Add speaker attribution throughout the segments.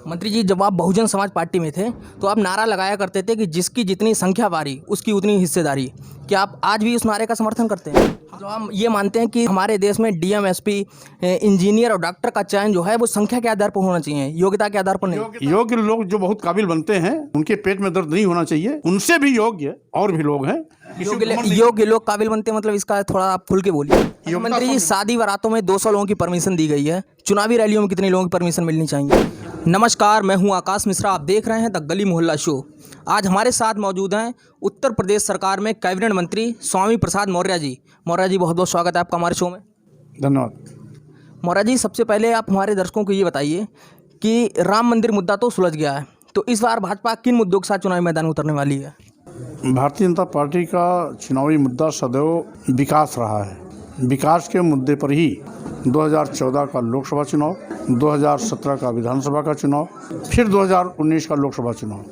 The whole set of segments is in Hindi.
Speaker 1: मंत्री जी, जब आप बहुजन समाज पार्टी में थे तो आप नारा लगाया करते थे कि जिसकी जितनी संख्या बारी उसकी उतनी हिस्सेदारी। क्या आप आज भी उस नारे का समर्थन करते हैं? जो हम ये मानते हैं कि हमारे देश में डीएम, एसपी, इंजीनियर और डॉक्टर का चयन जो है वो संख्या के आधार पर होना चाहिए, योग्यता के आधार पर नहीं।
Speaker 2: योग्य लोग जो बहुत काबिल बनते हैं उनके पेट में दर्द नहीं होना चाहिए। उनसे भी योग्य और भी लोग हैं।
Speaker 1: योग्य लोग काबिल बनते हैं, मतलब इसका थोड़ा आप खुल के बोलिए। मंत्री जी, शादी बारातों में 200 लोगों की परमिशन दी गई है, चुनावी रैलियों में कितने लोगों की परमिशन मिलनी चाहिए? नमस्कार, मैं हूं आकाश मिश्रा, आप देख रहे हैं द गली मोहल्ला शो। आज हमारे साथ मौजूद हैं उत्तर प्रदेश सरकार में कैबिनेट मंत्री स्वामी प्रसाद मौर्य जी। मौर्य जी, बहुत बहुत स्वागत है आपका हमारे शो में।
Speaker 2: धन्यवाद।
Speaker 1: मौर्य जी, सबसे पहले आप हमारे दर्शकों को ये बताइए कि राम मंदिर मुद्दा तो सुलझ गया है, तो इस बार भाजपा किन मुद्दों के साथ चुनावी मैदान में उतरने वाली है?
Speaker 2: भारतीय जनता पार्टी का चुनावी मुद्दा सदैव विकास रहा है। विकास के मुद्दे पर ही 2014 का लोकसभा चुनाव, 2017 का विधानसभा का चुनाव, फिर 2019 का लोकसभा चुनाव,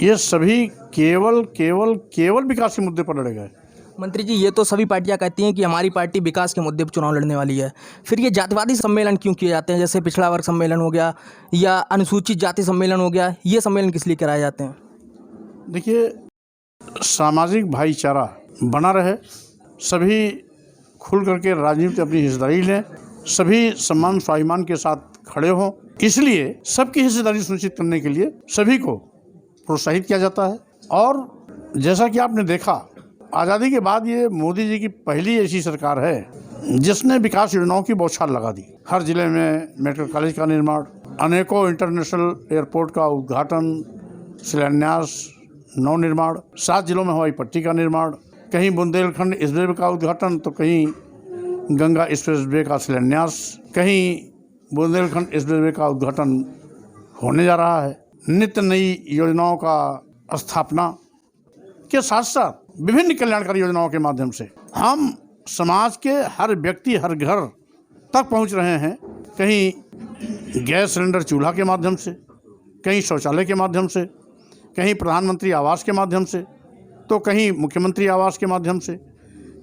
Speaker 2: ये सभी केवल विकास के मुद्दे पर लड़े गए।
Speaker 1: मंत्री जी, ये तो सभी पार्टियां कहती हैं कि हमारी पार्टी विकास के मुद्दे पर चुनाव लड़ने वाली है, फिर ये जातिवादी सम्मेलन क्यों किए जाते हैं? जैसे पिछड़ा वर्ग सम्मेलन हो गया या अनुसूचित जाति सम्मेलन हो गया, ये सम्मेलन किस लिए कराए जाते हैं?
Speaker 2: देखिए, सामाजिक भाईचारा बना रहे, सभी खुल करके राजनीति अपनी हिस्सेदारी लें, सभी सम्मान स्वाभिमान के साथ खड़े हों, इसलिए सबकी हिस्सेदारी सुनिश्चित करने के लिए सभी को प्रोत्साहित किया जाता है। और जैसा कि आपने देखा, आज़ादी के बाद ये मोदी जी की पहली ऐसी सरकार है जिसने विकास योजनाओं की बौछार लगा दी। हर जिले में मेडिकल कॉलेज का निर्माण, अनेकों इंटरनेशनल एयरपोर्ट का उद्घाटन, शिलान्यास, नवनिर्माण, 7 जिलों में हवाई पट्टी का निर्माण, कहीं बुंदेलखंड एक्सप्रेसवे का उद्घाटन तो कहीं गंगा एक्सप्रेसवे का शिलान्यास, कहीं बुंदेलखंड एक्सप्रेसवे का उद्घाटन होने जा रहा है। नित्य नई योजनाओं का स्थापना के साथ साथ विभिन्न कल्याणकारी योजनाओं के माध्यम से हम समाज के हर व्यक्ति, हर घर तक पहुंच रहे हैं। कहीं गैस सिलेंडर चूल्हा के माध्यम से, कहीं शौचालय के माध्यम से, कहीं प्रधानमंत्री आवास के माध्यम से, तो कहीं मुख्यमंत्री आवास के माध्यम से,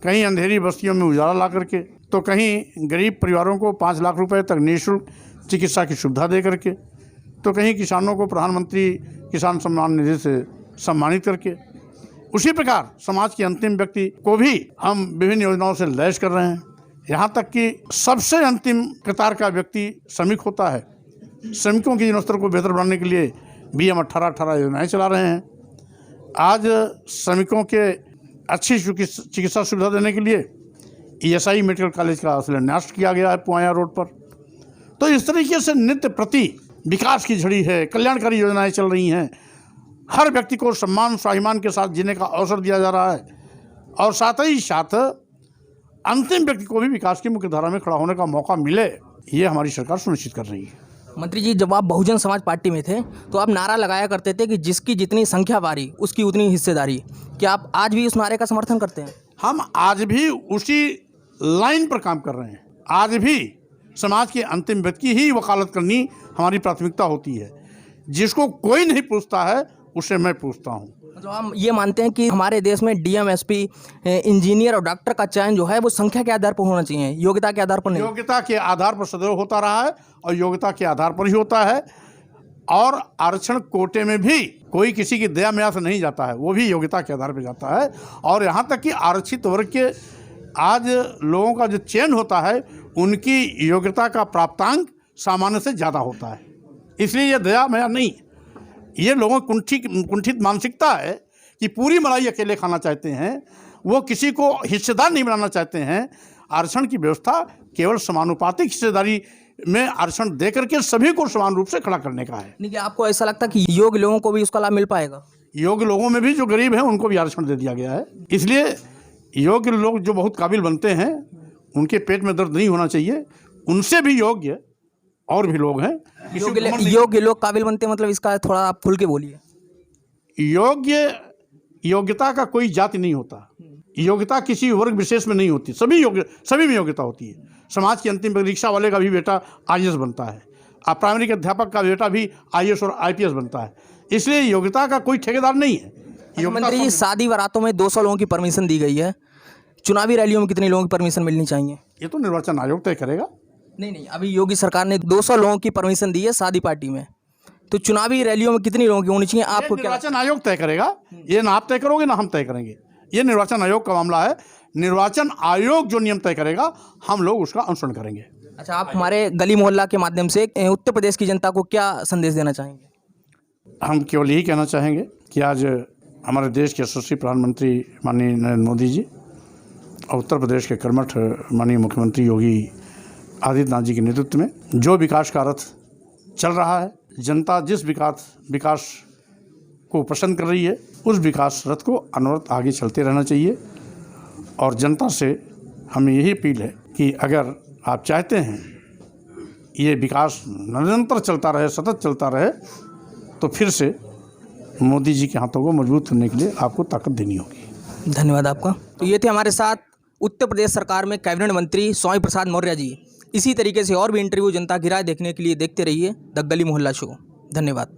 Speaker 2: कहीं अंधेरी बस्तियों में उजाला ला करके, तो कहीं गरीब परिवारों को 5 लाख रुपए तक निःशुल्क चिकित्सा की सुविधा दे करके, तो कहीं किसानों को प्रधानमंत्री किसान सम्मान निधि से सम्मानित करके। उसी प्रकार समाज के अंतिम व्यक्ति को भी हम विभिन्न योजनाओं से लैस कर रहे हैं। यहाँ तक कि सबसे अंतिम कतार का व्यक्ति श्रमिक होता है। श्रमिकों के जीवन स्तर को बेहतर बनाने के लिए भी हम 18 योजनाएँ चला रहे हैं। आज श्रमिकों के अच्छी चिकित्सा सुविधा देने के लिए ESI मेडिकल कॉलेज का शिलान्यास किया गया है पुआया रोड पर। तो इस तरीके से नित्य प्रति विकास की झड़ी है, कल्याणकारी योजनाएं चल रही हैं। हर व्यक्ति को सम्मान स्वाभिमान के साथ जीने का अवसर दिया जा रहा है और साथ ही साथ अंतिम व्यक्ति को भी विकास की मुख्य धारा में खड़ा होने का मौका मिले, ये हमारी सरकार सुनिश्चित कर रही है।
Speaker 1: मंत्री जी, जब आप बहुजन समाज पार्टी में थे तो आप नारा लगाया करते थे कि जिसकी जितनी संख्या बारी उसकी उतनी हिस्सेदारी। क्या आप आज भी उस नारे का समर्थन करते हैं?
Speaker 2: हम आज भी उसी लाइन पर काम कर रहे हैं। आज भी समाज के अंतिम व्यक्ति ही वकालत करनी हमारी प्राथमिकता होती है। जिसको कोई नहीं पूछता है उससे मैं पूछता हूँ।
Speaker 1: मतलब हम ये मानते हैं कि हमारे देश में डीएम, एसपी, इंजीनियर और डॉक्टर का चयन जो है वो संख्या के आधार पर होना चाहिए, योग्यता के आधार पर नहीं।
Speaker 2: योग्यता के आधार पर सदैव होता रहा है और योग्यता के आधार पर ही होता है। और आरक्षण कोटे में भी कोई किसी की दया मया से नहीं जाता है, वो भी योग्यता के आधार पर जाता है। और यहाँ तक कि आरक्षित वर्ग के आज लोगों का जो चयन होता है उनकी योग्यता का प्राप्तांक सामान्य से ज़्यादा होता है। इसलिए ये दया मया नहीं, ये लोगों की कुंठित मानसिकता है कि पूरी मलाई अकेले खाना चाहते हैं, वो किसी को हिस्सेदार नहीं बनाना चाहते हैं। आरक्षण की व्यवस्था केवल समानुपातिक हिस्सेदारी में आरक्षण दे करके सभी को समान रूप से खड़ा करने का है।
Speaker 1: नहीं, क्या आपको ऐसा लगता है कि योग्य लोगों को भी उसका लाभ मिल पाएगा?
Speaker 2: योग्य लोगों में भी जो गरीब हैं उनको भी आरक्षण दे दिया गया है। इसलिए योग्य लोग जो बहुत काबिल बनते हैं उनके पेट में दर्द नहीं होना चाहिए। उनसे भी योग्य और भी लोग हैं।
Speaker 1: योग्य लोग काबिल बनते हैं, मतलब इसका थोड़ा आप खुल के बोलिए।
Speaker 2: योग्यता का कोई जाति नहीं होता, योग्यता किसी वर्ग विशेष में नहीं होती, सभी में योग्यता होती है। समाज की अंतिम रिक्शा वाले का भी बेटा IAS बनता है, प्राइमरी के अध्यापक का बेटा भी IAS और IPS बनता है। इसलिए योग्यता का कोई ठेकेदार नहीं है।
Speaker 1: मंत्री जी, शादी बारातों में 200 लोगों की परमिशन दी गई है, चुनावी रैलियों में कितने लोगों की परमिशन मिलनी चाहिए?
Speaker 2: ये तो निर्वाचन आयोग तय करेगा।
Speaker 1: नहीं, अभी योगी सरकार ने 200 लोगों की परमिशन दी है शादी पार्टी में, तो चुनावी रैलियों में कितनी लोगों की होनी चाहिए
Speaker 2: ये
Speaker 1: आपको क्या
Speaker 2: निर्वाचन आयोग तय करेगा। ये ना आप तय करोगे ना हम तय करेंगे। ये निर्वाचन आयोग का मामला है। निर्वाचन आयोग जो नियम तय करेगा हम लोग उसका अनुसरण करेंगे।
Speaker 1: अच्छा, आप हमारे गली मोहल्ला के माध्यम से उत्तर प्रदेश की जनता को क्या संदेश देना चाहेंगे?
Speaker 2: हम केवल यही कहना चाहेंगे कि आज हमारे देश के यशस्वी प्रधानमंत्री माननीय नरेंद्र मोदी जी और उत्तर प्रदेश के कर्मठ माननीय मुख्यमंत्री योगी आदित्यनाथ जी के नेतृत्व में जो विकास का रथ चल रहा है, जनता जिस विकास को पसंद कर रही है, उस विकास रथ को अनवरत आगे चलते रहना चाहिए। और जनता से हमें यही अपील है कि अगर आप चाहते हैं ये विकास निरंतर चलता रहे, सतत चलता रहे, तो फिर से मोदी जी के हाथों को मजबूत करने के लिए आपको ताकत देनी होगी।
Speaker 1: धन्यवाद आपका। तो ये थे हमारे साथ उत्तर प्रदेश सरकार में कैबिनेट मंत्री स्वामी प्रसाद मौर्य जी। इसी तरीके से और भी इंटरव्यू जनता की राय देखने के लिए देखते रहिए द गली मोहल्ला शो। धन्यवाद।